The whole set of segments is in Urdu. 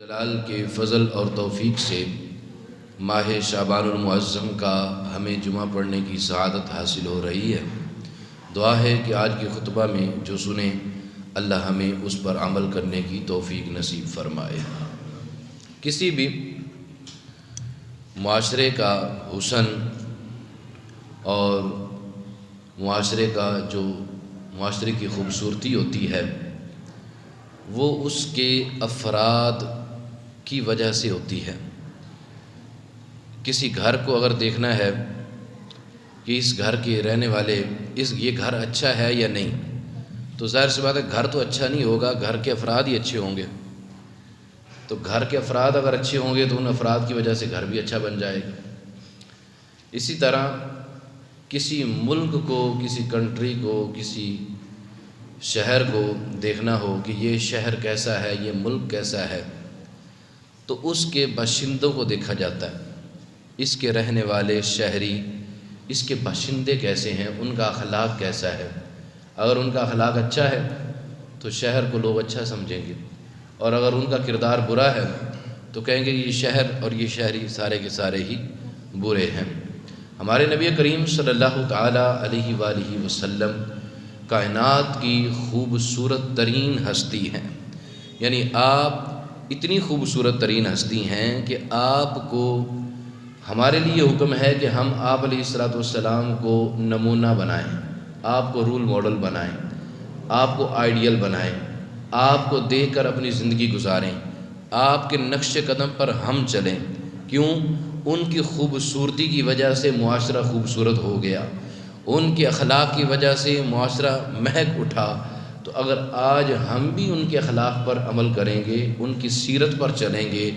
جلال کے فضل اور توفیق سے ماہ شعبان المعظم کا ہمیں جمعہ پڑھنے کی سعادت حاصل ہو رہی ہے۔ دعا ہے کہ آج کے خطبہ میں جو سنیں اللہ ہمیں اس پر عمل کرنے کی توفیق نصیب فرمائے۔ کسی بھی معاشرے کا حسن اور معاشرے کی خوبصورتی ہوتی ہے وہ اس کے افراد کی وجہ سے ہوتی ہے۔ کسی گھر کو اگر دیکھنا ہے کہ اس گھر کے رہنے والے یہ گھر اچھا ہے یا نہیں، تو ظاہر سی بات ہے گھر تو اچھا نہیں ہوگا، گھر کے افراد ہی اچھے ہوں گے۔ تو گھر کے افراد اگر اچھے ہوں گے تو ان افراد کی وجہ سے گھر بھی اچھا بن جائے گا۔ اسی طرح کسی ملک کو، کسی کنٹری کو، کسی شہر کو دیکھنا ہو کہ یہ شہر کیسا ہے، یہ ملک کیسا ہے، تو اس کے باشندوں کو دیکھا جاتا ہے۔ اس کے رہنے والے شہری، اس کے باشندے کیسے ہیں، ان کا اخلاق کیسا ہے۔ اگر ان کا اخلاق اچھا ہے تو شہر کو لوگ اچھا سمجھیں گے، اور اگر ان کا کردار برا ہے تو کہیں گے یہ شہر اور یہ شہری سارے کے سارے ہی برے ہیں۔ ہمارے نبی کریم صلی اللہ تعالی علیہ وآلہ وسلم کائنات کی خوبصورت ترین ہستی ہیں، یعنی آپ اتنی خوبصورت ترین ہستی ہیں کہ آپ کو ہمارے لیے حکم ہے کہ ہم آپ علیہ السلام کو نمونہ بنائیں، آپ کو رول ماڈل بنائیں، آپ کو آئیڈیل بنائیں، آپ کو دیکھ کر اپنی زندگی گزاریں، آپ کے نقش قدم پر ہم چلیں۔ کیوں؟ ان کی خوبصورتی کی وجہ سے معاشرہ خوبصورت ہو گیا، ان کے اخلاق کی وجہ سے معاشرہ مہک اٹھا۔ تو اگر آج ہم بھی ان کے اخلاق پر عمل کریں گے، ان کی سیرت پر چلیں گے،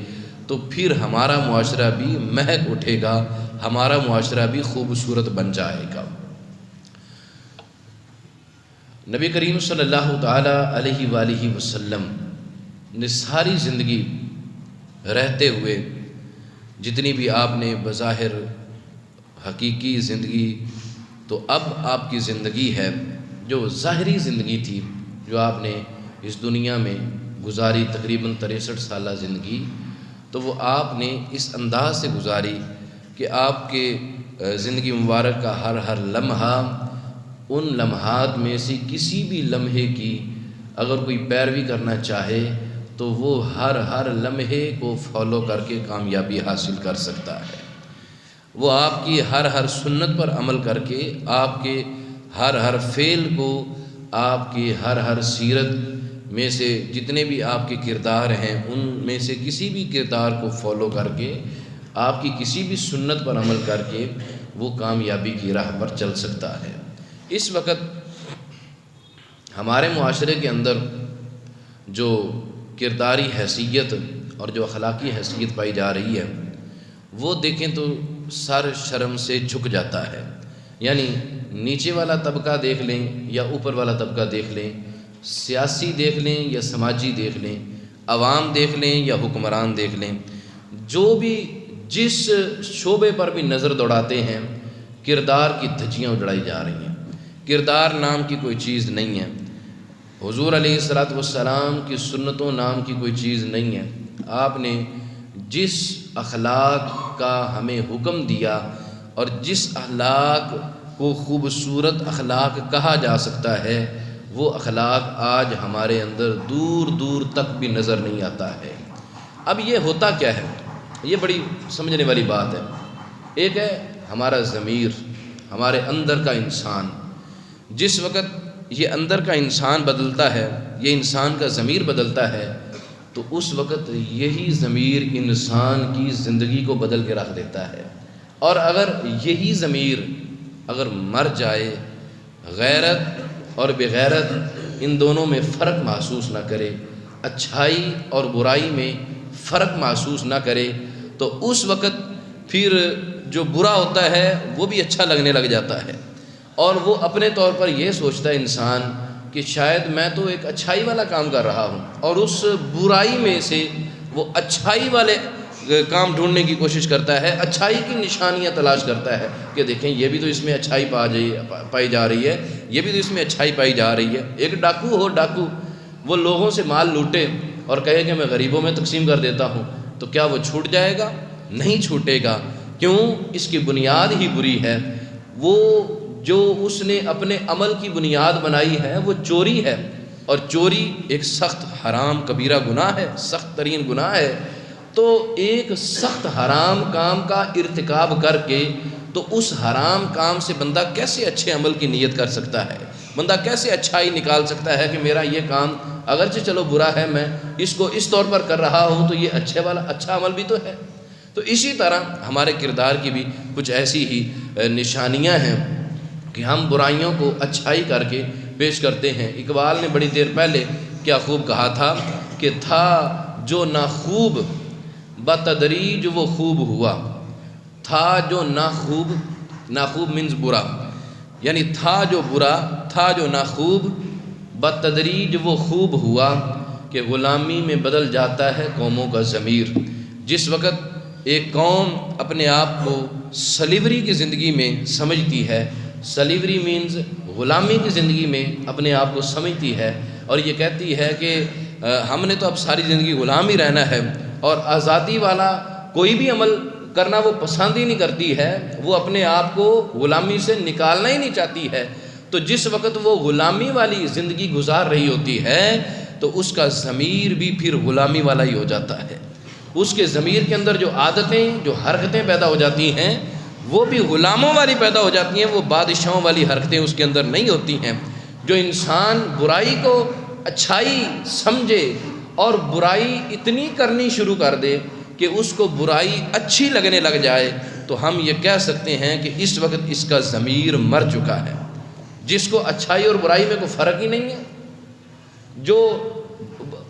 تو پھر ہمارا معاشرہ بھی مہک اٹھے گا، ہمارا معاشرہ بھی خوبصورت بن جائے گا۔ نبی کریم صلی اللہ تعالی علیہ وآلہ وسلم نے ساری زندگی رہتے ہوئے جتنی بھی آپ نے بظاہر حقیقی زندگی، تو اب آپ کی زندگی ہے جو ظاہری زندگی تھی، جو آپ نے اس دنیا میں گزاری تقریباً 63 سالہ زندگی، تو وہ آپ نے اس انداز سے گزاری کہ آپ کے زندگی مبارک کا ہر لمحہ ان لمحات میں سے کسی بھی لمحے کی اگر کوئی پیروی کرنا چاہے تو وہ ہر لمحے کو فالو کر کے کامیابی حاصل کر سکتا ہے۔ وہ آپ کی ہر سنت پر عمل کر کے آپ کے ہر فعل کو، آپ کی ہر سیرت میں سے جتنے بھی آپ کے کردار ہیں ان میں سے کسی بھی کردار کو فالو کر کے، آپ کی کسی بھی سنت پر عمل کر کے وہ کامیابی کی راہ پر چل سکتا ہے۔ اس وقت ہمارے معاشرے کے اندر جو کرداری حیثیت اور جو اخلاقی حیثیت پائی جا رہی ہے وہ دیکھیں تو سر شرم سے جھک جاتا ہے۔ یعنی نیچے والا طبقہ دیکھ لیں یا اوپر والا طبقہ دیکھ لیں، سیاسی دیکھ لیں یا سماجی دیکھ لیں، عوام دیکھ لیں یا حکمران دیکھ لیں، جو بھی جس شعبے پر بھی نظر دوڑاتے ہیں کردار کی دھجیاں اڑائی جا رہی ہیں۔ کردار نام کی کوئی چیز نہیں ہے، حضور علیہ السلام کی سنتوں نام کی کوئی چیز نہیں ہے۔ آپ نے جس اخلاق کا ہمیں حکم دیا اور جس اخلاق کو خوبصورت اخلاق کہا جا سکتا ہے، وہ اخلاق آج ہمارے اندر دور دور تک بھی نظر نہیں آتا ہے۔ اب یہ ہوتا کیا ہے؟ یہ بڑی سمجھنے والی بات ہے۔ ایک ہے ہمارا ضمیر، ہمارے اندر کا انسان۔ جس وقت یہ اندر کا انسان بدلتا ہے، یہ انسان کا ضمیر بدلتا ہے، تو اس وقت یہی ضمیر انسان کی زندگی کو بدل کے رکھ دیتا ہے۔ اور اگر یہی ضمیر اگر مر جائے، غیرت اور بغیرت ان دونوں میں فرق محسوس نہ کرے، اچھائی اور برائی میں فرق محسوس نہ کرے، تو اس وقت پھر جو برا ہوتا ہے وہ بھی اچھا لگنے لگ جاتا ہے، اور وہ اپنے طور پر یہ سوچتا ہے انسان کہ شاید میں تو ایک اچھائی والا کام کر رہا ہوں، اور اس برائی میں سے وہ اچھائی والے کام ڈھونڈنے کی کوشش کرتا ہے، اچھائی کی نشانیاں تلاش کرتا ہے کہ دیکھیں یہ بھی تو اس میں اچھائی پائی جا رہی ہے، یہ بھی تو اس میں اچھائی پائی جا رہی ہے۔ ایک ڈاکو ہو، ڈاکو وہ لوگوں سے مال لوٹے اور کہے کہ میں غریبوں میں تقسیم کر دیتا ہوں، تو کیا وہ چھوٹ جائے گا؟ نہیں چھوٹے گا۔ کیوں؟ اس کی بنیاد ہی بری ہے۔ وہ جو اس نے اپنے عمل کی بنیاد بنائی ہے وہ چوری ہے، اور چوری ایک سخت حرام کبیرہ گناہ ہے، سخت ترین گناہ ہے۔ تو ایک سخت حرام کام کا ارتکاب کر کے تو اس حرام کام سے بندہ کیسے اچھے عمل کی نیت کر سکتا ہے؟ بندہ کیسے اچھائی نکال سکتا ہے کہ میرا یہ کام اگرچہ چلو برا ہے، میں اس کو اس طور پر کر رہا ہوں تو یہ اچھا عمل بھی تو ہے۔ تو اسی طرح ہمارے کردار کی بھی کچھ ایسی ہی نشانیاں ہیں کہ ہم برائیوں کو اچھائی کر کے پیش کرتے ہیں۔ اقبال نے بڑی دیر پہلے کیا خوب کہا تھا کہ تھا جو ناخوب بتدریج وہ خوب ہوا، تھا جو ناخوب مینز برا، یعنی تھا جو برا، تھا جو ناخوب بتدریج وہ خوب ہوا، کہ غلامی میں بدل جاتا ہے قوموں کا ضمیر۔ جس وقت ایک قوم اپنے آپ کو سلیوری کی زندگی میں سمجھتی ہے، سلیوری مینز غلامی کی زندگی میں اپنے آپ کو سمجھتی ہے، اور یہ کہتی ہے کہ ہم نے تو اب ساری زندگی غلام ہی رہنا ہے، اور آزادی والا کوئی بھی عمل کرنا وہ پسند ہی نہیں کرتی ہے، وہ اپنے آپ کو غلامی سے نکالنا ہی نہیں چاہتی ہے۔ تو جس وقت وہ غلامی والی زندگی گزار رہی ہوتی ہے تو اس کا ضمیر بھی پھر غلامی والا ہی ہو جاتا ہے۔ اس کے ضمیر کے اندر جو عادتیں، جو حرکتیں پیدا ہو جاتی ہیں وہ بھی غلاموں والی پیدا ہو جاتی ہیں، وہ بادشاہوں والی حرکتیں اس کے اندر نہیں ہوتی ہیں۔ جو انسان برائی کو اچھائی سمجھے اور برائی اتنی کرنی شروع کر دے کہ اس کو برائی اچھی لگنے لگ جائے، تو ہم یہ کہہ سکتے ہیں کہ اس وقت اس کا ضمیر مر چکا ہے۔ جس کو اچھائی اور برائی میں کوئی فرق ہی نہیں ہے، جو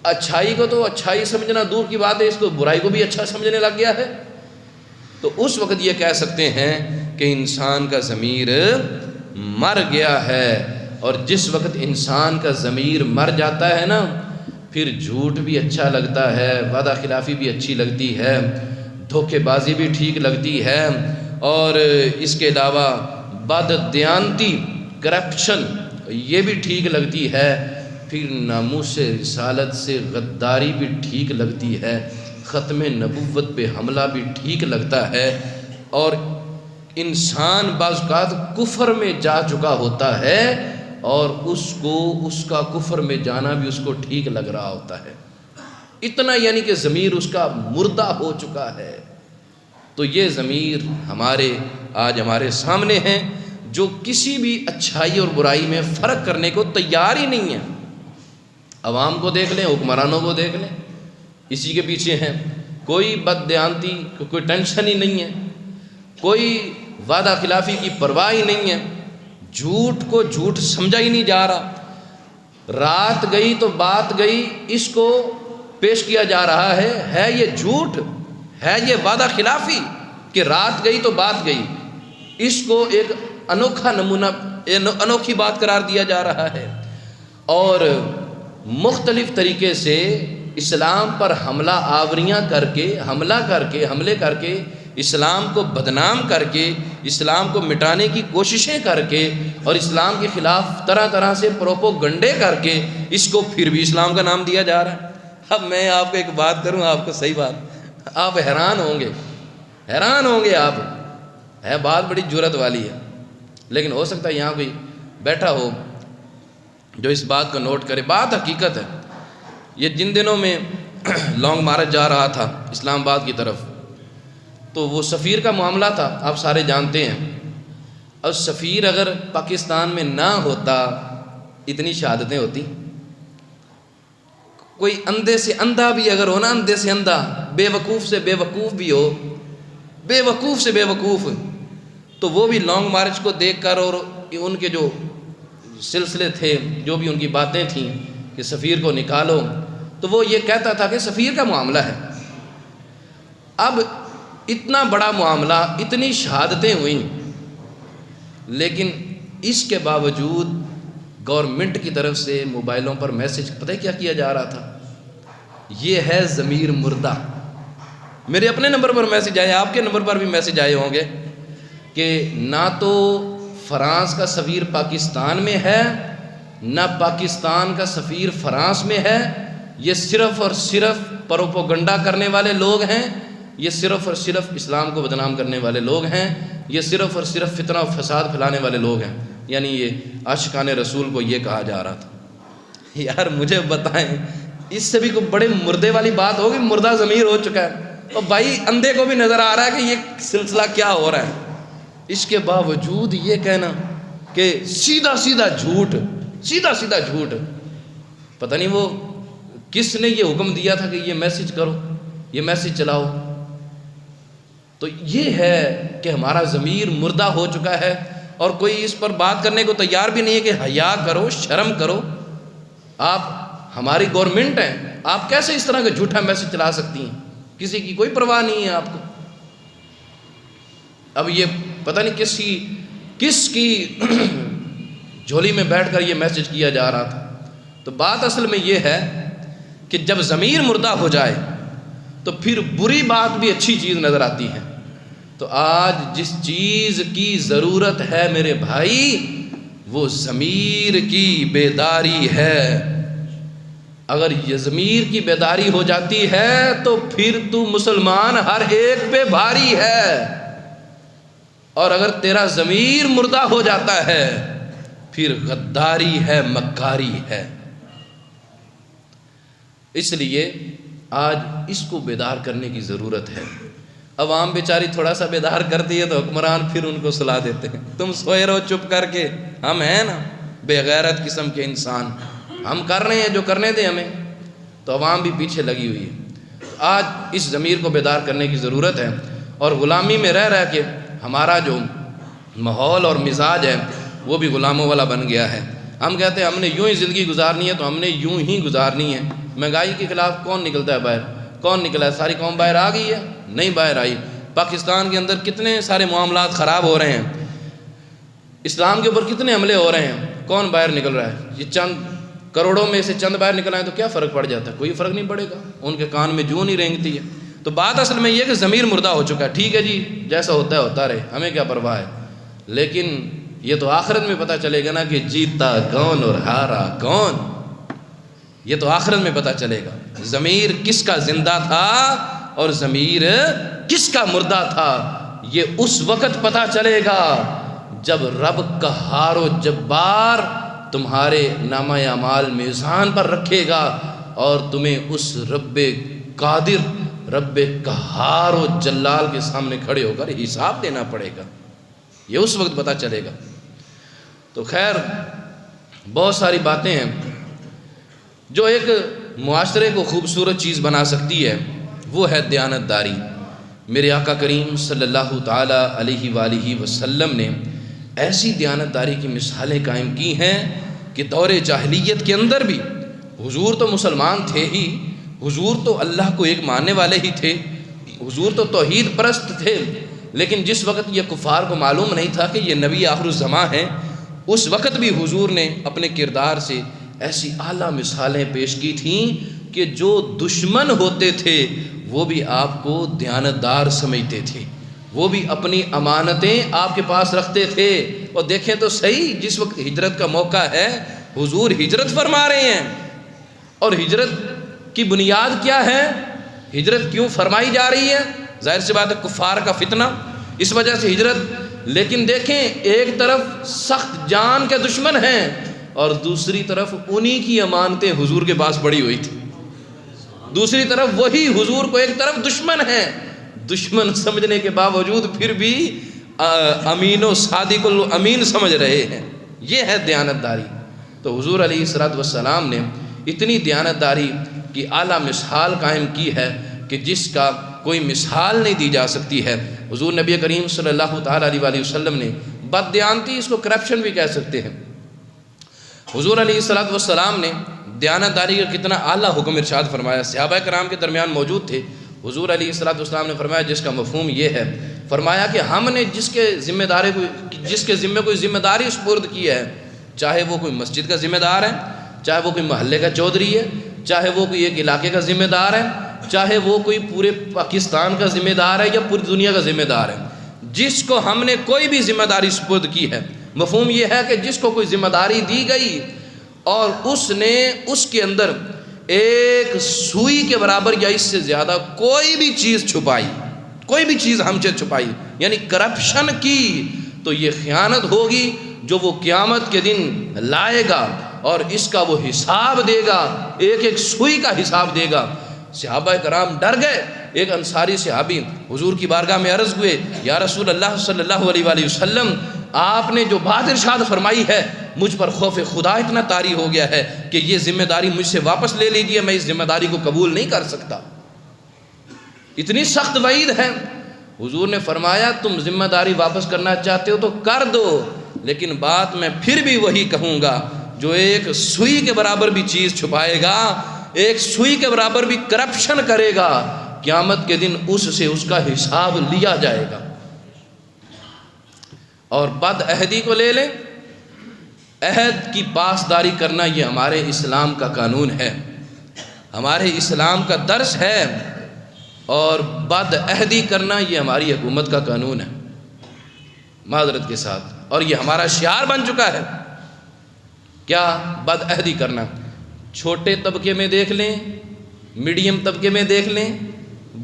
اچھائی کو تو اچھائی سمجھنا دور کی بات ہے، اس کو برائی کو بھی اچھا سمجھنے لگ گیا ہے، تو اس وقت یہ کہہ سکتے ہیں کہ انسان کا ضمیر مر گیا ہے۔ اور جس وقت انسان کا ضمیر مر جاتا ہے نا، پھر جھوٹ بھی اچھا لگتا ہے، وعدہ خلافی بھی اچھی لگتی ہے، دھوکے بازی بھی ٹھیک لگتی ہے، اور اس کے علاوہ بددیانتی، کرپشن، یہ بھی ٹھیک لگتی ہے، پھر ناموس رسالت سے غداری بھی ٹھیک لگتی ہے، ختم نبوت پہ حملہ بھی ٹھیک لگتا ہے، اور انسان بعض اوقات کفر میں جا چکا ہوتا ہے اور اس کا کفر میں جانا بھی اس کو ٹھیک لگ رہا ہوتا ہے، اتنا یعنی کہ ضمیر اس کا مردہ ہو چکا ہے۔ تو یہ ضمیر آج ہمارے سامنے ہیں جو کسی بھی اچھائی اور برائی میں فرق کرنے کو تیار ہی نہیں ہے۔ عوام کو دیکھ لیں، حکمرانوں کو دیکھ لیں، اسی کے پیچھے ہیں، کوئی بددیانتی، کوئی ٹینشن ہی نہیں ہے، کوئی وعدہ خلافی کی پرواہ ہی نہیں ہے، جھوٹ کو جھوٹ سمجھا ہی نہیں جا رہا، رات گئی تو بات گئی اس کو پیش کیا جا رہا ہے یہ جھوٹ، ہے یہ وعدہ خلافی کہ رات گئی تو بات گئی، اس کو ایک انوکھا نمونہ، انوکھی بات قرار دیا جا رہا ہے، اور مختلف طریقے سے اسلام پر حملہ آوریاں کر کے، حملے کر کے اسلام کو بدنام کر کے، اسلام کو مٹانے کی کوششیں کر کے، اور اسلام کے خلاف طرح طرح سے پروپوگنڈے کر کے اس کو پھر بھی اسلام کا نام دیا جا رہا ہے۔ اب میں آپ کو ایک بات کروں، آپ کو صحیح بات، آپ حیران ہوں گے آپ، ہے بات بڑی جرأت والی ہے، لیکن ہو سکتا ہے یہاں کوئی بیٹھا ہو جو اس بات کو نوٹ کرے۔ بات حقیقت ہے۔ یہ جن دنوں میں لانگ مارچ جا رہا تھا اسلام آباد کی طرف، تو وہ سفیر کا معاملہ تھا، آپ سارے جانتے ہیں، اور سفیر اگر پاکستان میں نہ ہوتا اتنی شہادتیں ہوتی؟ کوئی اندھے سے اندھا بھی اگر ہو نا، اندھے سے اندھا، بے وقوف سے بے وقوف بھی ہو، بے وقوف سے بے وقوف، تو وہ بھی لانگ مارچ کو دیکھ کر، اور ان کے جو سلسلے تھے، جو بھی ان کی باتیں تھیں کہ سفیر کو نکالو، تو وہ یہ کہتا تھا کہ سفیر کا معاملہ ہے۔ اب اتنا بڑا معاملہ، اتنی شہادتیں ہوئیں، لیکن اس کے باوجود گورنمنٹ کی طرف سے موبائلوں پر میسج پتہ کیا کیا جا رہا تھا؟ یہ ہے ضمیر مردہ۔ میرے اپنے نمبر پر میسج آئے، آپ کے نمبر پر بھی میسج آئے ہوں گے کہ نہ تو فرانس کا سفیر پاکستان میں ہے، نہ پاکستان کا سفیر فرانس میں ہے، یہ صرف اور صرف پروپوگنڈا کرنے والے لوگ ہیں، یہ صرف اور صرف اسلام کو بدنام کرنے والے لوگ ہیں، یہ صرف اور صرف فتنہ و فساد پھیلانے والے لوگ ہیں. یعنی یہ عاشقان رسول کو یہ کہا جا رہا تھا. یار مجھے بتائیں اس سے بھی کوئی بڑے مردے والی بات ہوگی؟ مردہ ضمیر ہو چکا ہے اور بھائی اندھے کو بھی نظر آ رہا ہے کہ یہ سلسلہ کیا ہو رہا ہے. اس کے باوجود یہ کہنا کہ سیدھا سیدھا جھوٹ، سیدھا سیدھا جھوٹ. پتہ نہیں وہ کس نے یہ حکم دیا تھا کہ یہ میسج کرو، یہ میسج چلاؤ. تو یہ ہے کہ ہمارا ضمیر مردہ ہو چکا ہے اور کوئی اس پر بات کرنے کو تیار بھی نہیں ہے کہ حیا کرو، شرم کرو. آپ ہماری گورنمنٹ ہیں، آپ کیسے اس طرح کا جھوٹا میسج چلا سکتی ہیں؟ کسی کی کوئی پرواہ نہیں ہے آپ کو. اب یہ پتہ نہیں کس کی جھولی میں بیٹھ کر یہ میسج کیا جا رہا تھا. تو بات اصل میں یہ ہے کہ جب ضمیر مردہ ہو جائے تو پھر بری بات بھی اچھی چیز نظر آتی ہے. تو آج جس چیز کی ضرورت ہے میرے بھائی وہ ضمیر کی بیداری ہے. اگر یہ ضمیر کی بیداری ہو جاتی ہے تو پھر تو مسلمان ہر ایک پہ بھاری ہے. اور اگر تیرا ضمیر مردہ ہو جاتا ہے پھر غداری ہے، مکاری ہے. اس لیے آج اس کو بیدار کرنے کی ضرورت ہے. عوام بیچاری تھوڑا سا بیدار کرتی ہے تو حکمران پھر ان کو سلا دیتے ہیں، تم سوئے رہو چپ کر کے، ہم ہیں نا بے غیرت قسم کے انسان، ہم کر رہے ہیں جو کرنے دیں ہمیں. تو عوام بھی پیچھے لگی ہوئی ہے. آج اس ضمیر کو بیدار کرنے کی ضرورت ہے. اور غلامی میں رہ کے ہمارا جو ماحول اور مزاج ہے وہ بھی غلاموں والا بن گیا ہے. ہم کہتے ہیں ہم نے یوں ہی زندگی گزارنی ہے تو ہم نے یوں ہی گزارنی ہے. مہنگائی کے خلاف کون نکلتا ہے باہر؟ کون نکلا ہے؟ ساری قوم باہر آ گئی ہے؟ نہیں باہر آئی. پاکستان کے اندر کتنے سارے معاملات خراب ہو رہے ہیں، اسلام کے اوپر کتنے حملے ہو رہے ہیں، کون باہر نکل رہا ہے؟ یہ چند کروڑوں میں سے چند باہر نکل آئے تو کیا فرق پڑ جاتا ہے؟ کوئی فرق نہیں پڑے گا، ان کے کان میں جوں نہیں رینگتی ہے. تو بات اصل میں یہ کہ ضمیر مردہ ہو چکا ہے. ٹھیک ہے جی، جیسا ہوتا ہے ہوتا رہے، ہمیں کیا پرواہ ہے. لیکن یہ تو آخرت میں پتہ چلے گا نا کہ جیتا کون اور ہارا کون. یہ تو آخرت میں پتہ چلے گا ضمیر کس کا زندہ تھا اور ضمیر کس کا مردہ تھا. یہ اس وقت پتہ چلے گا جب رب قہار و جبار تمہارے نامہ اعمال میزان پر رکھے گا اور تمہیں اس رب قادر، رب قہار و جلال کے سامنے کھڑے ہو کر حساب دینا پڑے گا. یہ اس وقت پتہ چلے گا. تو خیر بہت ساری باتیں ہیں جو ایک معاشرے کو خوبصورت چیز بنا سکتی ہے، وہ ہے دیانت داری. میرے آقا کریم صلی اللہ تعالی علیہ وآلہ وسلم نے ایسی دیانت داری کی مثالیں قائم کی ہیں کہ دور جاہلیت کے اندر بھی حضور تو مسلمان تھے ہی، حضور تو اللہ کو ایک ماننے والے ہی تھے، حضور تو توحید پرست تھے. لیکن جس وقت یہ کفار کو معلوم نہیں تھا کہ یہ نبی آخر الزماں ہیں، اس وقت بھی حضور نے اپنے کردار سے ایسی اعلیٰ مثالیں پیش کی تھیں کہ جو دشمن ہوتے تھے وہ بھی آپ کو دیانتدار سمجھتے تھے، وہ بھی اپنی امانتیں آپ کے پاس رکھتے تھے. اور دیکھیں تو صحیح، جس وقت ہجرت کا موقع ہے حضور ہجرت فرما رہے ہیں. اور ہجرت کی بنیاد کیا ہے؟ ہجرت کیوں فرمائی جا رہی ہے؟ ظاہر سی بات ہے کفار کا فتنہ، اس وجہ سے ہجرت. لیکن دیکھیں ایک طرف سخت جان کے دشمن ہیں اور دوسری طرف انہی کی امانتیں حضور کے پاس پڑی ہوئی تھی. دوسری طرف وہی حضور کو ایک طرف دشمن ہیں، دشمن سمجھنے کے باوجود پھر بھی امین و صادق الامین سمجھ رہے ہیں. یہ ہے دیانت داری. تو حضور علیہ الصلوۃ والسلام نے اتنی دیانت داری کی اعلیٰ مثال قائم کی ہے کہ جس کا کوئی مثال نہیں دی جا سکتی ہے. حضور نبی کریم صلی اللہ تعالیٰ علیہ وآلہ وسلم نے بد دیانتی، اس کو کرپشن بھی کہہ سکتے ہیں، حضور علیہ الصلوۃ والسلام نے دیانت داری کا کتنا اعلیٰ حکم ارشاد فرمایا. صحابہ کرام کے درمیان موجود تھے. حضور علیہ الصلوۃ والسلام نے فرمایا، جس کا مفہوم یہ ہے، فرمایا کہ ہم نے جس کے ذمہ کوئی ذمہ داری سپرد کی ہے، چاہے وہ کوئی مسجد کا ذمہ دار ہے، چاہے وہ کوئی محلے کا چودھری ہے، چاہے وہ کوئی ایک علاقے کا ذمہ دار ہے، چاہے وہ کوئی پورے پاکستان کا ذمہ دار ہے یا پوری دنیا کا ذمہ دار ہے، جس کو ہم نے کوئی بھی ذمہ داری سپرد کی ہے، مفہوم یہ ہے کہ جس کو کوئی ذمہ داری دی گئی اور اس نے اس کے اندر ایک سوئی کے برابر یا اس سے زیادہ کوئی بھی چیز چھپائی، کوئی بھی چیز ہم سے چھپائی، یعنی کرپشن کی، تو یہ خیانت ہوگی جو وہ قیامت کے دن لائے گا اور اس کا وہ حساب دے گا، ایک ایک سوئی کا حساب دے گا۔ صحابہ کرام ڈر گئے۔ ایک انصاری صحابی حضور کی بارگاہ میں عرض ہوئے، یا رسول اللہ صلی اللہ علیہ وآلہ وسلم، آپ نے جو بات ارشاد فرمائی ہے، مجھ پر خوف خدا اتنا طاری ہو گیا ہے کہ یہ ذمہ داری مجھ سے واپس لے لیجیے، میں اس ذمہ داری کو قبول نہیں کر سکتا، اتنی سخت وعید ہے۔ حضور نے فرمایا تم ذمہ داری واپس کرنا چاہتے ہو تو کر دو، لیکن بات میں پھر بھی وہی کہوں گا، جو ایک سوئی کے برابر بھی چیز چھپائے گا، ایک سوئی کے برابر بھی کرپشن کرے گا، قیامت کے دن اس سے اس کا حساب لیا جائے گا۔ اور بد عہدی کو لے لیں، عہد کی پاسداری کرنا یہ ہمارے اسلام کا قانون ہے، ہمارے اسلام کا درس ہے، اور بد عہدی کرنا یہ ہماری حکومت کا قانون ہے، معذرت کے ساتھ، اور یہ ہمارا شعار بن چکا ہے۔ کیا بد عہدی کرنا؟ چھوٹے طبقے میں دیکھ لیں، میڈیم طبقے میں دیکھ لیں،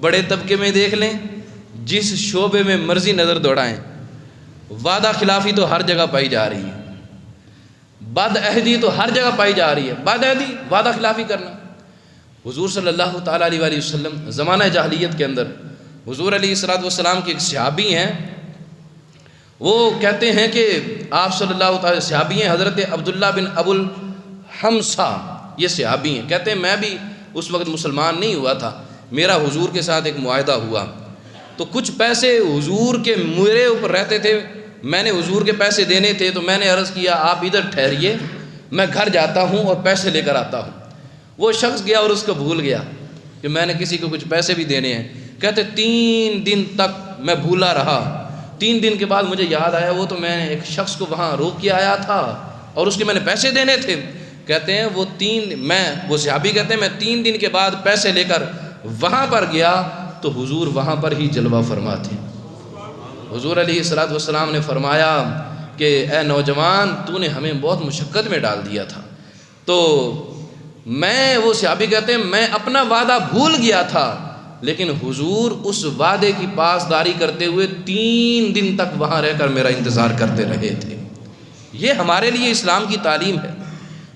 بڑے طبقے میں دیکھ لیں، جس شعبے میں مرضی نظر دوڑائیں، وعدہ خلافی تو ہر جگہ پائی جا رہی ہے، بد عہدی تو ہر جگہ پائی جا رہی ہے، بد عہدی، وعدہ خلافی کرنا۔ حضور صلی اللہ تعالیٰ علیہ وآلہ وسلم زمانہ جاہلیت کے اندر حضور علیہ السلام کے ایک صحابی ہیں، وہ کہتے ہیں کہ آپ صلی اللہ تعالیٰ صحابی ہیں، حضرت عبداللہ بن ابو الحمصہ، یہ صحابی ہیں، کہتے ہیں میں بھی اس وقت مسلمان نہیں ہوا تھا، میرا حضور کے ساتھ ایک معاہدہ ہوا، تو کچھ پیسے حضور کے میرے اوپر رہتے تھے، میں نے حضور کے پیسے دینے تھے، تو میں نے عرض کیا آپ ادھر ٹھہریے، میں گھر جاتا ہوں اور پیسے لے کر آتا ہوں۔ وہ شخص گیا اور اس کو بھول گیا کہ میں نے کسی کو کچھ پیسے بھی دینے ہیں۔ کہتے 3 دن تک میں بھولا رہا، 3 دن کے بعد مجھے یاد آیا وہ تو میں نے ایک شخص کو وہاں روک کے آیا تھا اور اس کے میں نے پیسے دینے تھے۔ کہتے ہیں وہ صحابی کہتے ہیں میں 3 دن کے بعد پیسے لے کر وہاں پر گیا تو حضور وہاں پر ہی جلوہ فرما تھے۔ حضور علیہ السلام نے فرمایا کہ اے نوجوان، تو نے ہمیں بہت مشقت میں ڈال دیا تھا، تو وہ صحابی کہتے ہیں میں اپنا وعدہ بھول گیا تھا، لیکن حضور اس وعدے کی پاسداری کرتے ہوئے 3 دن تک وہاں رہ کر میرا انتظار کرتے رہے تھے۔ یہ ہمارے لیے اسلام کی تعلیم ہے۔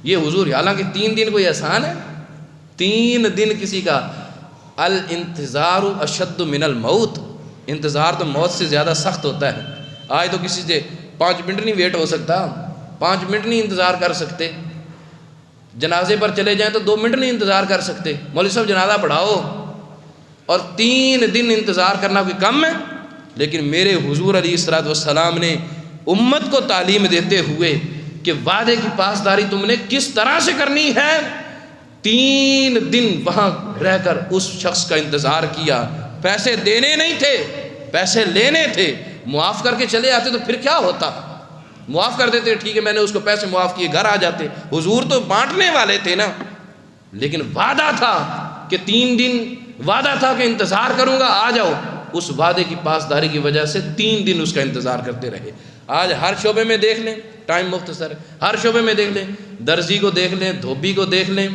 یہ حضور، حالانکہ 3 دن کوئی آسان ہے؟ 3 دن کسی کا، الانتظار اشد من الموت، انتظار تو موت سے زیادہ سخت ہوتا ہے۔ آج تو کسی سے 5 منٹ نہیں ویٹ ہو سکتا، 5 منٹ نہیں انتظار کر سکتے، جنازے پر چلے جائیں تو 2 منٹ نہیں انتظار کر سکتے، مولوی صاحب جنازہ پڑھاؤ، اور 3 دن انتظار کرنا کوئی کم ہے؟ لیکن میرے حضور علیہ السلام نے امت کو تعلیم دیتے ہوئے کہ وعدے کی پاسداری تم نے کس طرح سے کرنی ہے، 3 دن وہاں رہ کر اس شخص کا انتظار کیا۔ پیسے دینے نہیں تھے، پیسے لینے تھے، معاف کر کے چلے آتے تو پھر کیا ہوتا؟ معاف کر دیتے، ٹھیک ہے میں نے اس کو پیسے معاف کیے، گھر آ جاتے۔ حضور تو بانٹنے والے تھے نا، لیکن وعدہ تھا کہ 3 دن، وعدہ تھا کہ انتظار کروں گا، آ جاؤ۔ اس وعدے کی پاسداری کی وجہ سے 3 دن اس کا انتظار کرتے رہے۔ آج ہر شعبے میں دیکھ لیں، ٹائم مختصر ہے، ہر شعبے میں دیکھ لیں، درزی کو دیکھ لیں، دھوبی کو دیکھ لیں،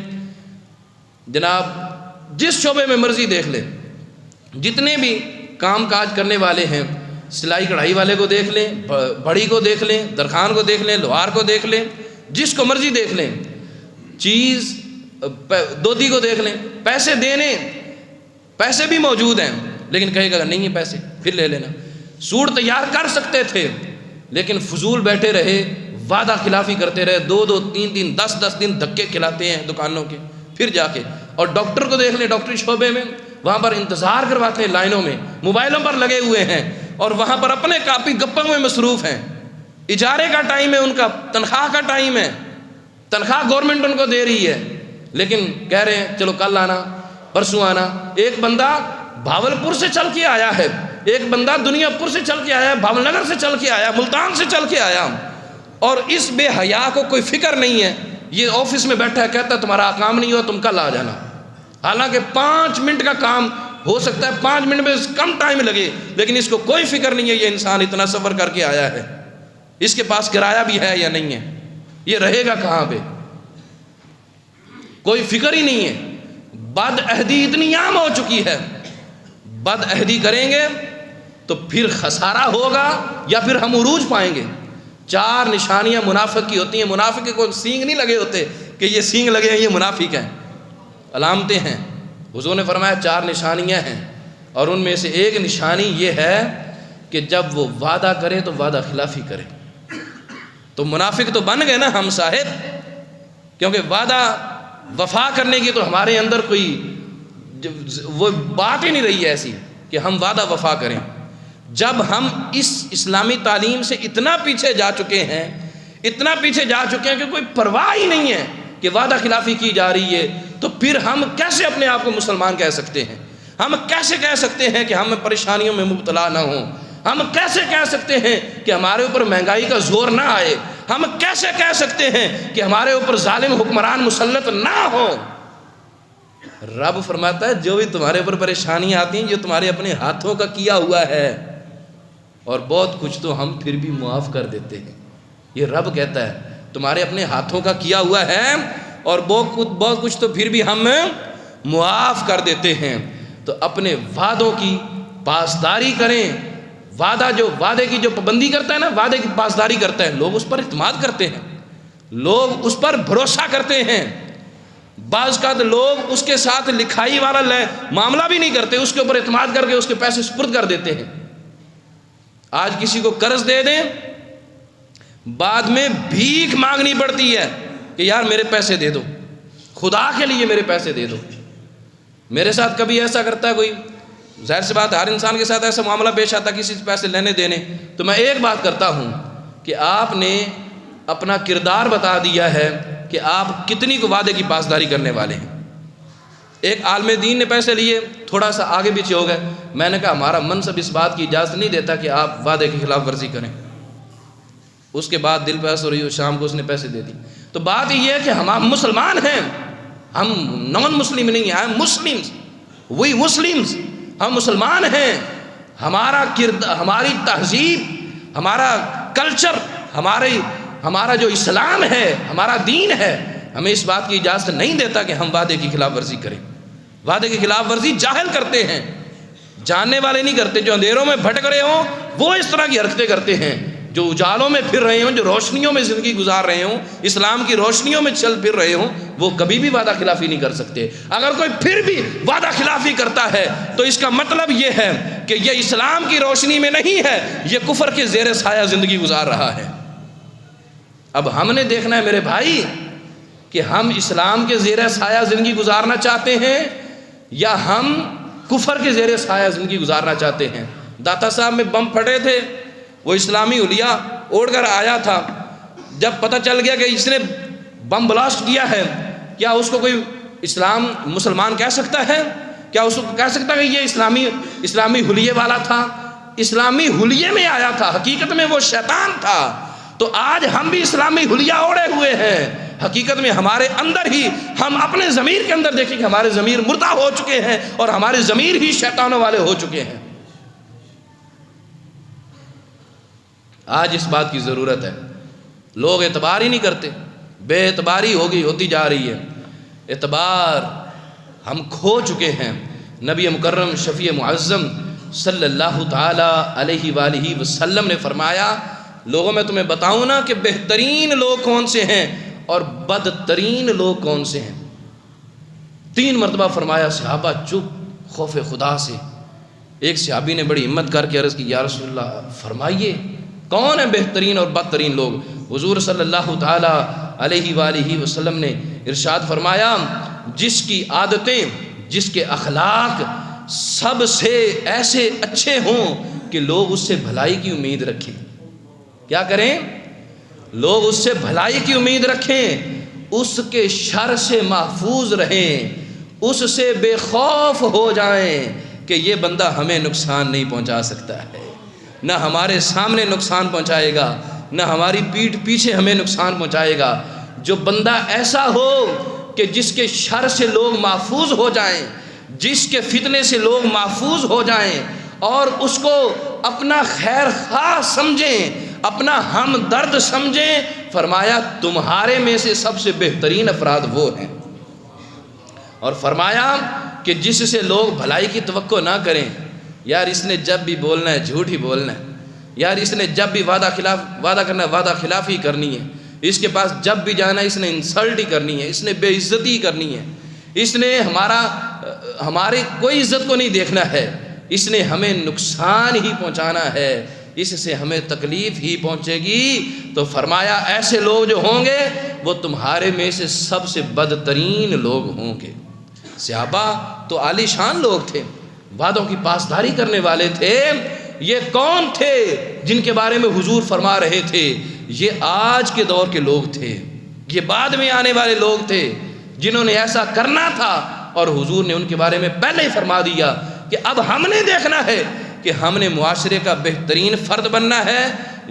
جناب جس شعبے میں مرضی دیکھ لیں، جتنے بھی کام کاج کرنے والے ہیں، سلائی کڑھائی والے کو دیکھ لیں، بڑی کو دیکھ لیں، درخان کو دیکھ لیں، لوہار کو دیکھ لیں، جس کو مرضی دیکھ لیں، چیز دودھی کو دیکھ لیں، پیسے دینے، پیسے بھی موجود ہیں، لیکن کہے گا نہیں ہے پیسے پھر لے لینا۔ سوٹ تیار کر سکتے تھے لیکن فضول بیٹھے رہے، وعدہ خلافی کرتے رہے، 2 3 دن 10 دن دھکے کھلاتے ہیں دکانوں کے، پھر جا کے۔ اور ڈاکٹر کو دیکھ لیں، ڈاکٹری شعبے میں وہاں پر انتظار کرواتے ہیں لائنوں میں، موبائلوں پر لگے ہوئے ہیں اور وہاں پر اپنے کاپی گپوں میں مصروف ہیں۔ اجارے کا ٹائم ہے ان کا، تنخواہ کا ٹائم ہے، تنخواہ گورنمنٹ ان کو دے رہی ہے، لیکن کہہ رہے ہیں چلو کل آنا، پرسوں آنا۔ ایک بندہ بھاولپور سے چل کے آیا ہے، ایک بندہ دنیا پور سے چل کے آیا، بھاول نگر سے چل کے آیا، ملتان سے چل کے آیا، اور اس بے حیا کو کوئی فکر نہیں ہے، یہ آفس میں بیٹھا ہے، کہتا ہے تمہارا کام نہیں ہوا تم کل آ جانا، حالانکہ 5 منٹ کا کام ہو سکتا ہے، 5 منٹ میں کم ٹائم لگے، لیکن اس کو کوئی فکر نہیں ہے یہ انسان اتنا سفر کر کے آیا ہے، اس کے پاس کرایہ بھی ہے یا نہیں ہے، یہ رہے گا کہاں پہ؟ کوئی فکر ہی نہیں ہے. بد عہدی اتنی عام ہو چکی ہے، بد عہدی کریں گے تو پھر خسارہ ہوگا یا پھر ہم عروج پائیں گے. 4 نشانیاں منافق کی ہوتی ہیں. منافق کے کوئی سینگ نہیں لگے ہوتے کہ یہ سینگ لگے ہیں یہ منافق ہیں، علامتیں ہیں. حضور نے فرمایا 4 نشانیاں ہیں، اور ان میں سے ایک نشانی یہ ہے کہ جب وہ وعدہ کرے تو وعدہ خلافی کرے. تو منافق تو بن گئے نا ہم صاحب، کیونکہ وعدہ وفا کرنے کی تو ہمارے اندر کوئی وہ بات ہی نہیں رہی ہے ایسی کہ ہم وعدہ وفا کریں. جب ہم اس اسلامی تعلیم سے اتنا پیچھے جا چکے ہیں، اتنا پیچھے جا چکے ہیں کہ کوئی پرواہ ہی نہیں ہے کہ وعدہ خلافی کی جا رہی ہے، تو پھر ہم کیسے اپنے آپ کو مسلمان کہہ سکتے ہیں؟ ہم کیسے کہہ سکتے ہیں کہ ہم پریشانیوں میں مبتلا نہ ہوں؟ ہم کیسے کہہ سکتے ہیں کہ ہمارے اوپر مہنگائی کا زور نہ آئے؟ ہم کیسے کہہ سکتے ہیں کہ ہمارے اوپر ظالم حکمران مسلط نہ ہو؟ رب فرماتا ہے جو بھی تمہارے اوپر پریشانیاں آتی ہیں، جو تمہارے اپنے ہاتھوں کا کیا ہوا ہے، اور بہت کچھ تو ہم پھر بھی معاف کر دیتے ہیں. یہ رب کہتا ہے تمہارے اپنے ہاتھوں کا کیا ہوا ہے اور بہت کچھ تو پھر بھی ہم معاف کر دیتے ہیں. تو اپنے وعدوں کی پاسداری کریں. وعدے کی جو پابندی کرتا ہے نا، وعدے کی پاسداری کرتا ہے، لوگ اس پر اعتماد کرتے ہیں، لوگ اس پر بھروسہ کرتے ہیں. بعض کا لوگ اس کے ساتھ لکھائی والا معاملہ بھی نہیں کرتے، اس کے اوپر اعتماد کر کے اس کے پیسے سپرد کر دیتے ہیں. آج کسی کو قرض دے دیں، بعد میں بھیک مانگنی پڑتی ہے کہ یار میرے پیسے دے دو، خدا کے لیے میرے پیسے دے دو. میرے ساتھ کبھی ایسا کرتا ہے کوئی، ظاہر سی بات ہر انسان کے ساتھ ایسا معاملہ پیش آتا ہے کسی سے پیسے لینے دینے، تو میں ایک بات کرتا ہوں کہ آپ نے اپنا کردار بتا دیا ہے کہ آپ کتنی کو وعدے کی پاسداری کرنے والے ہیں. ایک عالم دین نے پیسے لیے، تھوڑا سا آگے پیچھے ہو گئے، میں نے کہا ہمارا منصب اس بات کی اجازت نہیں دیتا کہ آپ وعدے کی خلاف ورزی کریں. اس کے بعد دل پیس ہو رہی ہو، شام کو اس نے پیسے دے دی. تو بات یہ ہے کہ ہم مسلمان ہیں، ہم نان مسلم نہیں ہیں، مسلمز وی مسلمز، ہم مسلمان ہیں. ہماری تہذیب، ہمارا کلچر، ہمارا جو اسلام ہے، ہمارا دین ہے، ہمیں اس بات کی اجازت نہیں دیتا کہ ہم وعدے کی خلاف ورزی کریں. وعدے کی خلاف ورزی جاہل کرتے ہیں، جاننے والے نہیں کرتے. جو اندھیروں میں بھٹک رہے ہوں وہ اس طرح کی حرکتیں کرتے ہیں، جو اجالوں میں پھر رہے ہوں، جو روشنیوں میں زندگی گزار رہے ہوں، اسلام کی روشنیوں میں چل پھر رہے ہوں، وہ کبھی بھی وعدہ خلافی نہیں کر سکتے. اگر کوئی پھر بھی وعدہ خلافی کرتا ہے تو اس کا مطلب یہ ہے کہ یہ اسلام کی روشنی میں نہیں ہے، یہ کفر کے زیر سایہ زندگی گزار رہا ہے. اب ہم نے دیکھنا ہے میرے بھائی کہ ہم اسلام کے زیر سایہ زندگی گزارنا چاہتے ہیں یا ہم کفر کے زیر سایہ زندگی گزارنا چاہتے ہیں. داتا صاحب میں بم پھٹے تھے، وہ اسلامی حلیہ اوڑھ کر آیا تھا. جب پتہ چل گیا کہ اس نے بم بلاسٹ کیا ہے، کیا اس کو کوئی مسلمان کہہ سکتا ہے؟ کیا اس کو کہہ سکتا ہے کہ یہ اسلامی حلیے والا تھا؟ اسلامی حلیے میں آیا تھا، حقیقت میں وہ شیطان تھا. تو آج ہم بھی اسلامی حلیہ اوڑھے ہوئے ہیں، حقیقت میں ہمارے اندر ہی، ہم اپنے ضمیر کے اندر دیکھیں کہ ہمارے ضمیر مردہ ہو چکے ہیں اور ہمارے ضمیر ہی شیطانوں والے ہو چکے ہیں. آج اس بات کی ضرورت ہے. لوگ اعتبار ہی نہیں کرتے، بے اعتباری ہوتی جا رہی ہے. اعتبار ہم کھو چکے ہیں. نبی مکرم شفیع معظم صلی اللہ تعالی علیہ وآلہ وسلم نے فرمایا، لوگوں میں تمہیں بتاؤں نا کہ بہترین لوگ کون سے ہیں اور بدترین لوگ کون سے ہیں. 3 مرتبہ فرمایا. صحابہ چپ خوف خدا سے. ایک صحابی نے بڑی ہمت کر کے عرض کی، یا رسول اللہ فرمائیے کون ہیں بہترین اور بدترین لوگ؟ حضور صلی اللہ تعالی علیہ وآلہ وسلم نے ارشاد فرمایا، جس کی عادتیں، جس کے اخلاق سب سے ایسے اچھے ہوں کہ لوگ اس سے بھلائی کی امید رکھیں. کیا کریں؟ لوگ اس سے بھلائی کی امید رکھیں، اس کے شر سے محفوظ رہیں، اس سے بے خوف ہو جائیں کہ یہ بندہ ہمیں نقصان نہیں پہنچا سکتا ہے، نہ ہمارے سامنے نقصان پہنچائے گا، نہ ہماری پیٹھ پیچھے ہمیں نقصان پہنچائے گا. جو بندہ ایسا ہو کہ جس کے شر سے لوگ محفوظ ہو جائیں، جس کے فتنے سے لوگ محفوظ ہو جائیں اور اس کو اپنا خیر خواہ سمجھیں، اپنا ہمدرد سمجھیں. فرمایا تمہارے میں سے سب سے بہترین افراد وہ ہیں. اور فرمایا کہ جس سے لوگ بھلائی کی توقع نہ کریں، یار اس نے جب بھی بولنا ہے جھوٹ ہی بولنا ہے، یار اس نے جب بھی وعدہ کرنا ہے وعدہ خلافی کرنی ہے، اس کے پاس جب بھی جانا ہے اس نے انسلٹ ہی کرنی ہے، اس نے بے عزتی کرنی ہے، اس نے ہماری کوئی عزت کو نہیں دیکھنا ہے، اس نے ہمیں نقصان ہی پہنچانا ہے، اس سے ہمیں تکلیف ہی پہنچے گی۔ تو فرمایا ایسے لوگ جو ہوں گے وہ تمہارے میں سے سب سے بدترین لوگ ہوں گے۔ صحابہ تو عالی شان لوگ تھے، وعدوں کی پاسداری کرنے والے تھے۔ یہ کون تھے جن کے بارے میں حضور فرما رہے تھے؟ یہ آج کے دور کے لوگ تھے، یہ بعد میں آنے والے لوگ تھے جنہوں نے ایسا کرنا تھا، اور حضور نے ان کے بارے میں پہلے ہی فرما دیا کہ اب ہم نے دیکھنا ہے کہ ہم نے معاشرے کا بہترین فرد بننا ہے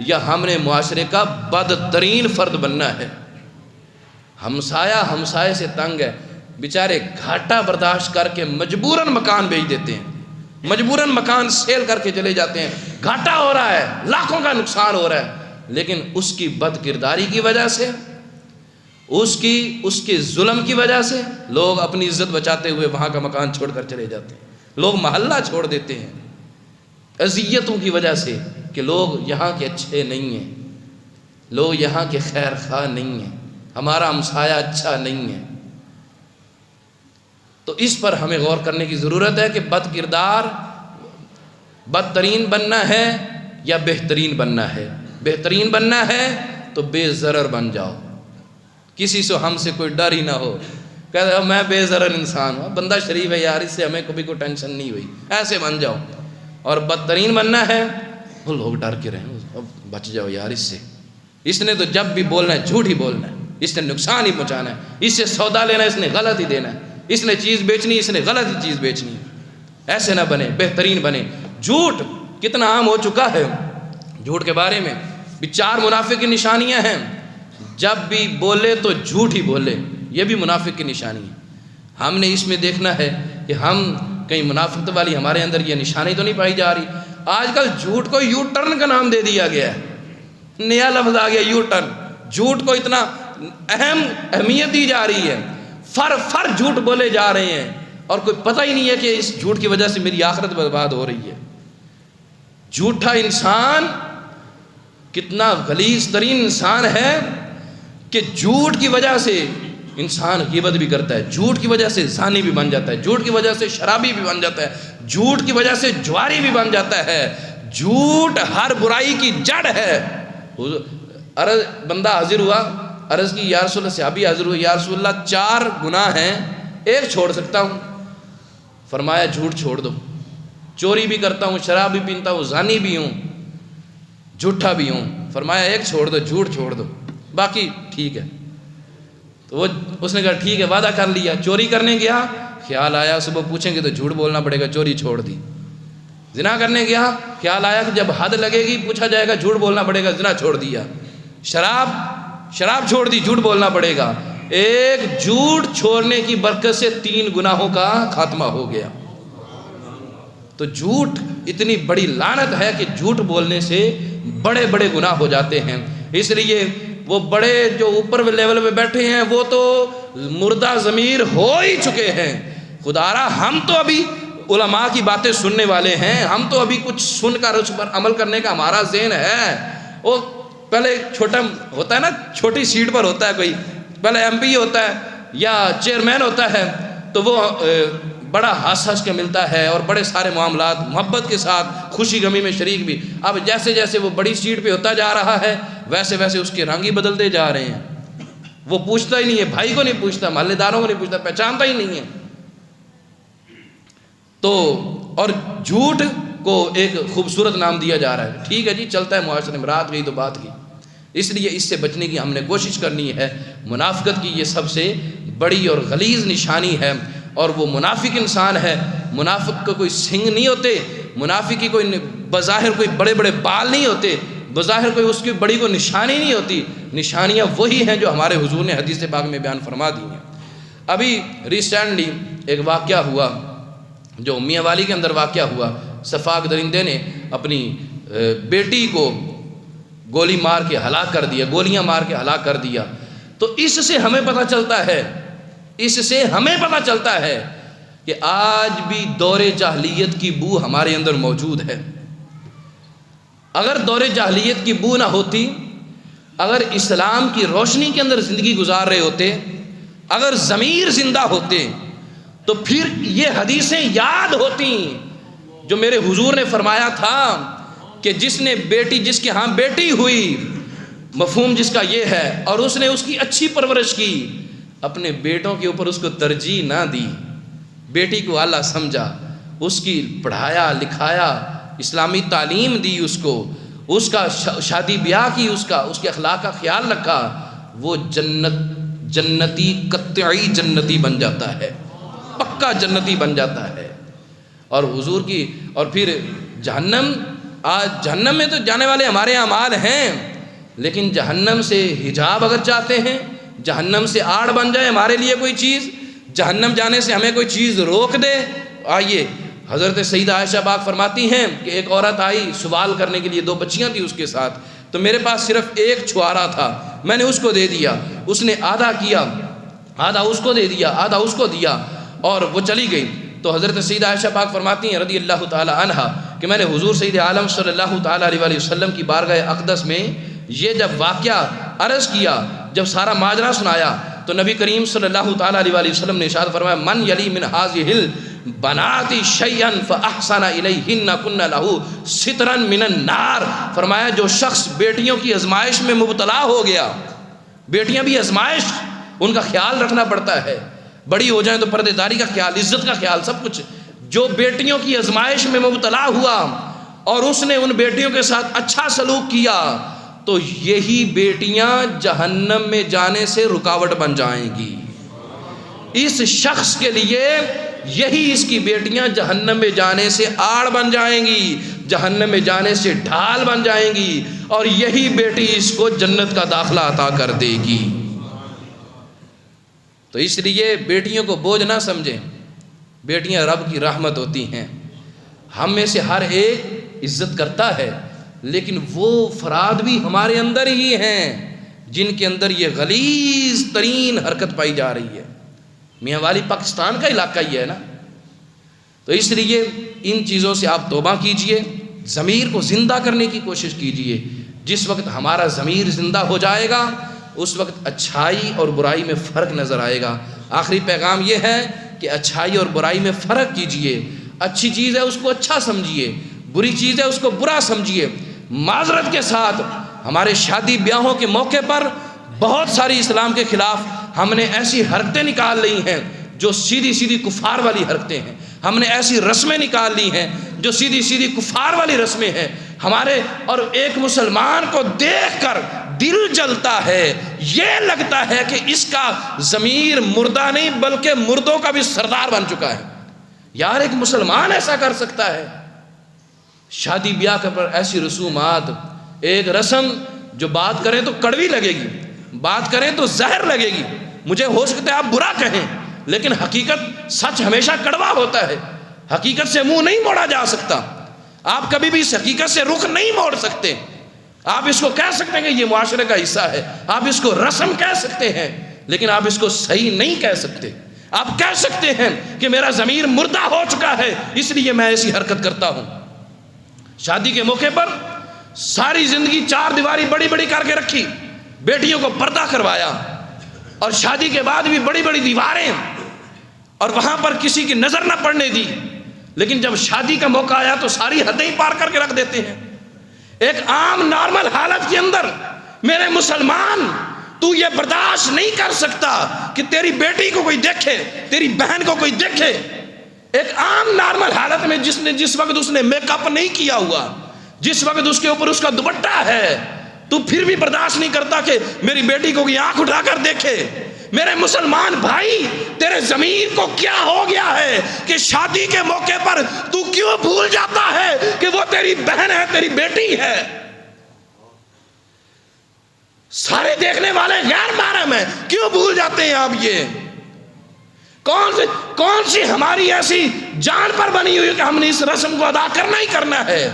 یا ہم نے معاشرے کا بدترین فرد بننا ہے۔ ہمسائے سے تنگ ہے، بیچارے گھاٹا برداشت کر کے مجبوراً مکان بیچ دیتے ہیں، مجبوراً مکان سیل کر کے چلے جاتے ہیں، گھاٹا ہو رہا ہے، لاکھوں کا نقصان ہو رہا ہے، لیکن اس کی بد کرداری کی وجہ سے، اس کے ظلم کی وجہ سے لوگ اپنی عزت بچاتے ہوئے وہاں کا مکان چھوڑ کر چلے جاتے ہیں، لوگ محلہ چھوڑ دیتے ہیں اذیتوں کی وجہ سے کہ لوگ یہاں کے اچھے نہیں ہیں، لوگ یہاں کے خیر خواہ نہیں ہیں، ہمارا ہمسایہ اچھا نہیں ہے۔ تو اس پر ہمیں غور کرنے کی ضرورت ہے کہ بد کردار بدترین بننا ہے یا بہترین بننا ہے؟ بہترین بننا ہے تو بے ضرر بن جاؤ، کسی سے ہم سے کوئی ڈر ہی نہ ہو، کہتے ہیں میں بے ضرر انسان ہوں، بندہ شریف ہے یار، اس سے ہمیں کبھی کوئی ٹینشن نہیں ہوئی، ایسے بن جاؤ۔ اور بدترین بننا ہے، وہ لوگ ڈر کے رہیں، بچ جاؤ یار اس نے تو جب بھی بولنا ہے جھوٹ ہی بولنا ہے، اس نے نقصان ہی پہنچانا ہے، اس سے سودا لینا ہے اس نے غلط ہی دینا ہے، اس نے چیز بیچنی اس نے غلط ہی چیز بیچنی ہے۔ ایسے نہ بنے، بہترین بنے۔ جھوٹ کتنا عام ہو چکا ہے، جھوٹ کے بارے میں بھی 4 منافق کی نشانیاں ہیں۔ جب بھی بولے تو جھوٹ ہی بولے، یہ بھی منافق کی نشانی ہے۔ ہم نے اس میں دیکھنا ہے کہ ہم کہیں منافقت والی ہمارے اندر یہ نشانی تو نہیں پائی جا رہی۔ آج کل جھوٹ کو یو ٹرن کا نام دے دیا گیا ہے، نیا لفظ آ گیا یو ٹرن۔ جھوٹ کو اتنا اہمیت دی جا رہی ہے، فر جھوٹ بولے جا رہے ہیں، اور کوئی پتہ ہی نہیں ہے کہ اس جھوٹ کی وجہ سے میری آخرت برباد ہو رہی ہے۔ جھوٹا انسان کتنا غلیظ ترین انسان ہے کہ جھوٹ کی وجہ سے انسان غیبت بھی کرتا ہے، جھوٹ کی وجہ سے زانی بھی بن جاتا ہے، جھوٹ کی وجہ سے شرابی بھی بن جاتا ہے، جھوٹ کی وجہ سے جواری بھی بن جاتا ہے۔ جھوٹ ہر برائی کی جڑ ہے۔ بندہ حاضر ہوا، عرض کی یا رسول اللہ، صحابی حاضر ہوئے، یا رسول اللہ 4 گناہ ہیں، ایک چھوڑ سکتا ہوں؟ فرمایا جھوٹ چھوڑ دو، چوری بھی کرتا ہوں، شراب بھی پینتا ہوں، زانی بھی ہوں، جھوٹا بھی ہوں، فرمایا ایک چھوڑ دو، جھوٹ چھوڑ دو، باقی ٹھیک ہے۔ تو اس نے کہا ٹھیک ہے، وعدہ کر لیا۔ چوری کرنے گیا، خیال آیا صبح پوچھیں گے تو جھوٹ بولنا پڑے گا، چوری چھوڑ دی۔ زنا کرنے گیا، خیال آیا کہ جب حد لگے گی پوچھا جائے گا، جھوٹ بولنا پڑے گا، زنا چھوڑ دیا۔ شراب چھوڑ دی، جھوٹ بولنا پڑے گا۔ ایک جھوٹ چھوڑنے کی برکت سے 3 گناہوں کا خاتمہ ہو گیا۔ تو جھوٹ اتنی بڑی لعنت ہے کہ جھوٹ بولنے سے بڑے بڑے گناہ ہو جاتے ہیں۔ اس لیے وہ بڑے جو اوپر لیول پہ بیٹھے ہیں وہ تو مردہ ضمیر ہو ہی چکے ہیں۔ خدارا ہم تو ابھی علماء کی باتیں سننے والے ہیں، ہم تو ابھی کچھ سن کر اس پر عمل کرنے کا ہمارا ذہن ہے۔ وہ پہلے چھوٹا ہوتا ہے نا، چھوٹی سیٹ پر ہوتا ہے کوئی، پہلے ایم پی ہوتا ہے یا چیئرمین ہوتا ہے، تو وہ بڑا ہنس کے ملتا ہے اور بڑے سارے معاملات محبت کے ساتھ خوشی غمی میں شریک بھی۔ اب جیسے جیسے وہ بڑی سیٹ پہ ہوتا جا رہا ہے ویسے ویسے اس کے رنگ ہی بدلتے جا رہے ہیں۔ وہ پوچھتا ہی نہیں ہے، بھائی کو نہیں پوچھتا، محلے داروں کو نہیں پوچھتا، پہچانتا ہی نہیں ہے۔ تو اور جھوٹ کو ایک خوبصورت نام دیا جا رہا ہے، ٹھیک ہے جی چلتا ہے معاشرے میں، رات گئی تو بات کی۔ اس لیے اس سے بچنے کی ہم نے کوشش کرنی ہے۔ منافقت کی یہ سب سے بڑی اور غلیظ نشانی ہے، اور وہ منافق انسان ہے۔ منافق کو کوئی سنگ نہیں ہوتے، منافق کی کوئی بظاہر کوئی بڑے بڑے بال نہیں ہوتے، بظاہر کوئی اس کی بڑی کوئی نشانی نہیں ہوتی۔ نشانیاں وہی ہیں جو ہمارے حضور نے حدیث پاک میں بیان فرما دی ہیں۔ ابھی ریسنٹلی ایک واقعہ ہوا جو میاں والی کے اندر واقعہ ہوا۔ صفاق درندے نے اپنی بیٹی کو گولی مار کے ہلاک کر دیا، گولیاں مار کے ہلاک کر دیا۔ تو اس سے ہمیں پتہ چلتا ہے اس سے ہمیں پتہ چلتا ہے کہ آج بھی دور جاہلیت کی بو ہمارے اندر موجود ہے۔ اگر دور جاہلیت کی بو نہ ہوتی، اگر اسلام کی روشنی کے اندر زندگی گزار رہے ہوتے، اگر ضمیر زندہ ہوتے، تو پھر یہ حدیثیں یاد ہوتی جو میرے حضور نے فرمایا تھا کہ جس نے بیٹی، جس کے ہاں بیٹی ہوئی، مفہوم جس کا یہ ہے، اور اس نے اس کی اچھی پرورش کی، اپنے بیٹوں کے اوپر اس کو ترجیح نہ دی، بیٹی کو اعلیٰ سمجھا، اس کی پڑھایا لکھایا، اسلامی تعلیم دی، اس کا شادی بیاہ کی، اس کے اخلاق کا خیال رکھا، وہ جنتی قطعی جنتی بن جاتا ہے، پکا جنتی بن جاتا ہے۔ اور حضور کی، اور پھر جہنم، آج جہنم میں تو جانے والے ہمارے اعمال ہیں، لیکن جہنم سے حجاب اگر چاہتے ہیں، جہنم سے آڑ بن جائے ہمارے لیے کوئی چیز، جہنم جانے سے ہمیں کوئی چیز روک دے، آئیے حضرت سیدہ عائشہ پاک فرماتی ہیں کہ ایک عورت آئی سوال کرنے کے لیے، 2 بچیاں تھیں اس کے ساتھ، تو میرے پاس صرف ایک چھوارا تھا، میں نے اس کو دے دیا، اس نے آدھا کیا، آدھا اس کو دے دیا، آدھا اس کو دیا، اور وہ چلی گئی۔ تو حضرت سیدہ عائشہ پاک فرماتی ہیں رضی اللہ تعالی عنہا کہ میں نے حضور سید عالم صلی اللہ تعالی علیہ وسلم کی بارگاہ اقدس میں یہ جب واقعہ عرض کیا، جب سارا ماجرا سنایا، تو نبی کریم صلی اللہ تعالی علیہ وسلم نے ارشاد فرمایا من یلی من هذه البنات شیئا فاحسن الیہن کن له سترا من النار، فرمایا جو شخص بیٹیوں کی آزمائش میں مبتلا ہو گیا، بیٹیاں بھی آزمائش، ان کا خیال رکھنا پڑتا ہے، بڑی ہو جائیں تو پردے داری کا خیال، عزت کا خیال، سب کچھ، جو بیٹیوں کی آزمائش میں مبتلا ہوا اور اس نے ان بیٹیوں کے ساتھ اچھا سلوک کیا، تو یہی بیٹیاں جہنم میں جانے سے رکاوٹ بن جائیں گی۔ اس شخص کے لیے یہی اس کی بیٹیاں جہنم میں جانے سے آڑ بن جائیں گی، جہنم میں جانے سے ڈھال بن جائیں گی، اور یہی بیٹی اس کو جنت کا داخلہ عطا کر دے گی۔ تو اس لیے بیٹیوں کو بوجھ نہ سمجھیں، بیٹیاں رب کی رحمت ہوتی ہیں، ہم میں سے ہر ایک عزت کرتا ہے، لیکن وہ افراد بھی ہمارے اندر ہی ہیں جن کے اندر یہ غلیظ ترین حرکت پائی جا رہی ہے۔ میاں والی پاکستان کا علاقہ ہی ہے نا، تو اس لیے ان چیزوں سے آپ توبہ کیجئے، ضمیر کو زندہ کرنے کی کوشش کیجئے۔ جس وقت ہمارا ضمیر زندہ ہو جائے گا، اس وقت اچھائی اور برائی میں فرق نظر آئے گا۔ آخری پیغام یہ ہے کہ اچھائی اور برائی میں فرق کیجئے، اچھی چیز ہے اس کو اچھا سمجھیے، بری چیز ہے اس کو برا سمجھیے۔ معذرت کے ساتھ ہمارے شادی بیاہوں کے موقع پر بہت ساری اسلام کے خلاف ہم نے ایسی حرکتیں نکال لی ہیں جو سیدھی سیدھی کفار والی حرکتیں ہیں، ہم نے ایسی رسمیں نکال لی ہیں جو سیدھی سیدھی کفار والی رسمیں ہیں ہمارے، اور ایک مسلمان کو دیکھ کر دل جلتا ہے، یہ لگتا ہے کہ اس کا ضمیر مردہ نہیں بلکہ مردوں کا بھی سردار بن چکا ہے۔ یار ایک مسلمان ایسا کر سکتا ہے؟ شادی بیاہ پر ایسی رسومات، ایک رسم جو بات کریں تو کڑوی لگے گی، بات کریں تو زہر لگے گی، مجھے ہو سکتا ہے آپ برا کہیں، لیکن حقیقت، سچ ہمیشہ کڑوا ہوتا ہے، حقیقت سے منہ نہیں موڑا جا سکتا، آپ کبھی بھی اس حقیقت سے رخ نہیں موڑ سکتے۔ آپ اس کو کہہ سکتے ہیں کہ یہ معاشرے کا حصہ ہے، آپ اس کو رسم کہہ سکتے ہیں، لیکن آپ اس کو صحیح نہیں کہہ سکتے۔ آپ کہہ سکتے ہیں کہ میرا ضمیر مردہ ہو چکا ہے اس لیے میں ایسی حرکت کرتا ہوں۔ شادی کے موقع پر ساری زندگی 4 دیواری بڑی بڑی کر کے رکھی، بیٹیوں کو پردہ کروایا، اور شادی کے بعد بھی بڑی بڑی دیواریں، اور وہاں پر کسی کی نظر نہ پڑنے دی، لیکن جب شادی کا موقع آیا تو ساری حدیں پار کر کے رکھ دیتے ہیں۔ ایک عام نارمل حالت کے اندر میرے مسلمان، تو یہ برداشت نہیں کر سکتا کہ تیری بیٹی کو کوئی دیکھے، تیری بہن کو کوئی دیکھے، ایک عام نارمل حالت میں جس وقت اس نے میک اپ نہیں کیا ہوا، جس وقت اس کے اوپر اس کا دوپٹہ ہے، تو پھر بھی برداشت نہیں کرتا کہ میری بیٹی کو کوئی آنکھ اٹھا کر دیکھے۔ میرے مسلمان بھائی، تیرے ضمیر کو کیا ہو گیا ہے کہ شادی کے موقع پر تو کیوں بھول جاتا ہے کہ وہ تیری بہن ہے، تیری بیٹی ہے؟ سارے دیکھنے والے غیر محرم ہیں، کیوں بھول جاتے ہیں آپ؟ یہ کون سی ہماری ایسی جان پر بنی ہوئی کہ ہم نے اس رسم کو ادا کرنا ہی کرنا ہے؟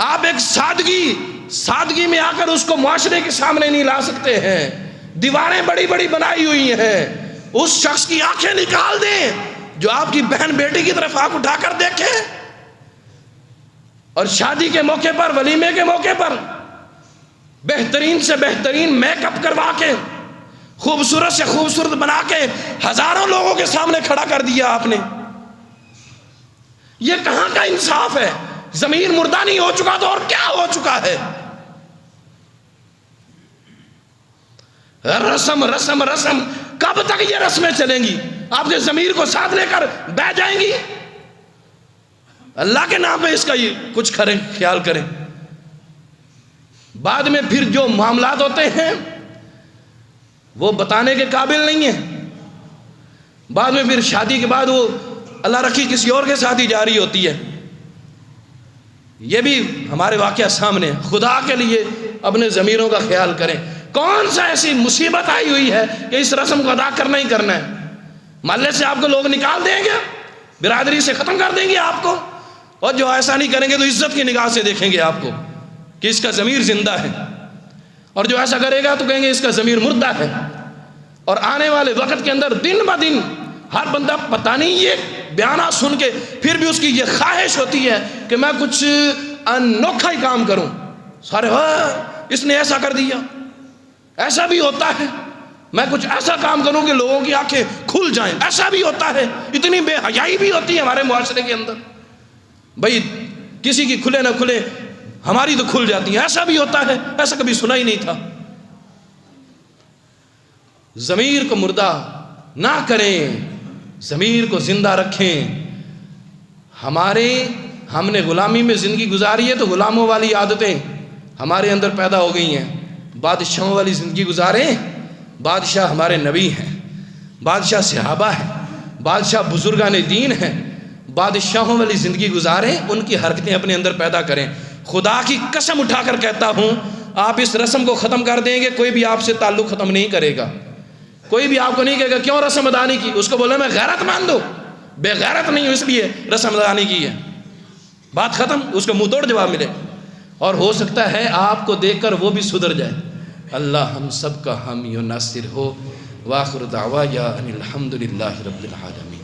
آپ ایک سادگی میں آ کر اس کو معاشرے کے سامنے نہیں لا سکتے ہیں۔ دیواریں بڑی بڑی بنائی ہوئی ہیں، اس شخص کی آنکھیں نکال دیں جو آپ کی بہن بیٹی کی طرف آنکھ اٹھا کر دیکھے اور شادی کے موقع پر، ولیمے کے موقع پر بہترین سے بہترین میک اپ کروا کے، خوبصورت سے خوبصورت بنا کے ہزاروں لوگوں کے سامنے کھڑا کر دیا آپ نے. یہ کہاں کا انصاف ہے؟ ضمیر مردہ نہیں ہو چکا تو اور کیا ہو چکا ہے؟ رسم رسم رسم، کب تک یہ رسمیں چلیں گی؟ آپ کے ضمیر کو ساتھ لے کر بہ جائیں گی؟ اللہ کے نام پہ اس کا یہ کچھ کریں، خیال کریں. بعد میں پھر جو معاملات ہوتے ہیں وہ بتانے کے قابل نہیں ہیں. بعد میں پھر شادی کے بعد وہ اللہ رکھی کسی اور کے ساتھ ہی جاری ہوتی ہے. یہ بھی ہمارے واقعہ سامنے. خدا کے لیے اپنے ضمیروں کا خیال کریں. کون سا ایسی مصیبت آئی ہوئی ہے کہ اس رسم کو ادا کرنا ہی کرنا ہے؟ محلے سے آپ کو لوگ نکال دیں گے، برادری سے ختم کر دیں گے آپ کو، اور جو ایسا نہیں کریں گے تو عزت کی نگاہ سے دیکھیں گے آپ کو کہ اس کا ضمیر زندہ ہے، اور جو ایسا کرے گا تو کہیں گے اس کا ضمیر مردہ ہے. اور آنے والے وقت کے اندر دن بہ دن ہر بندہ پتہ نہیں یہ بیانات سن کے پھر بھی اس کی یہ خواہش ہوتی ہے کہ میں کچھ انوکھا ہی کام کروں. سارے اس نے ایسا کر دیا، ایسا بھی ہوتا ہے، میں کچھ ایسا کام کروں کہ لوگوں کی آنکھیں کھل جائیں. ایسا بھی ہوتا ہے. اتنی بے حیائی بھی ہوتی ہے ہمارے معاشرے کے اندر. بھئی کسی کی کھلے نہ کھلے، ہماری تو کھل جاتی ہیں. ایسا بھی ہوتا ہے، ایسا کبھی سنا ہی نہیں تھا. ضمیر کو مردہ نہ کریں، ضمیر کو زندہ رکھیں. ہم نے غلامی میں زندگی گزاری ہے تو غلاموں والی عادتیں ہمارے اندر پیدا ہو گئی ہیں. بادشاہوں والی زندگی گزاریں. بادشاہ ہمارے نبی ہیں، بادشاہ صحابہ ہیں، بادشاہ بزرگان دین ہیں. بادشاہوں والی زندگی گزاریں، ان کی حرکتیں اپنے اندر پیدا کریں. خدا کی قسم اٹھا کر کہتا ہوں، آپ اس رسم کو ختم کر دیں گے، کوئی بھی آپ سے تعلق ختم نہیں کرے گا. کوئی بھی آپ کو نہیں کہے گا کیوں رسم ادا نہیں کی. اس کو بولے میں غیرت مان دو، بے غیرت نہیں ہوں اس لیے رسم ادا نہیں کی ہے. بات ختم. اس کو منہ توڑ جواب ملے. اور ہو سکتا ہے آپ کو دیکھ کر وہ بھی سدھر جائے. اللہ ہم سب کا حامی و ناصر ہو. وآخر دعوایا ان الحمد للہ رب العالمین.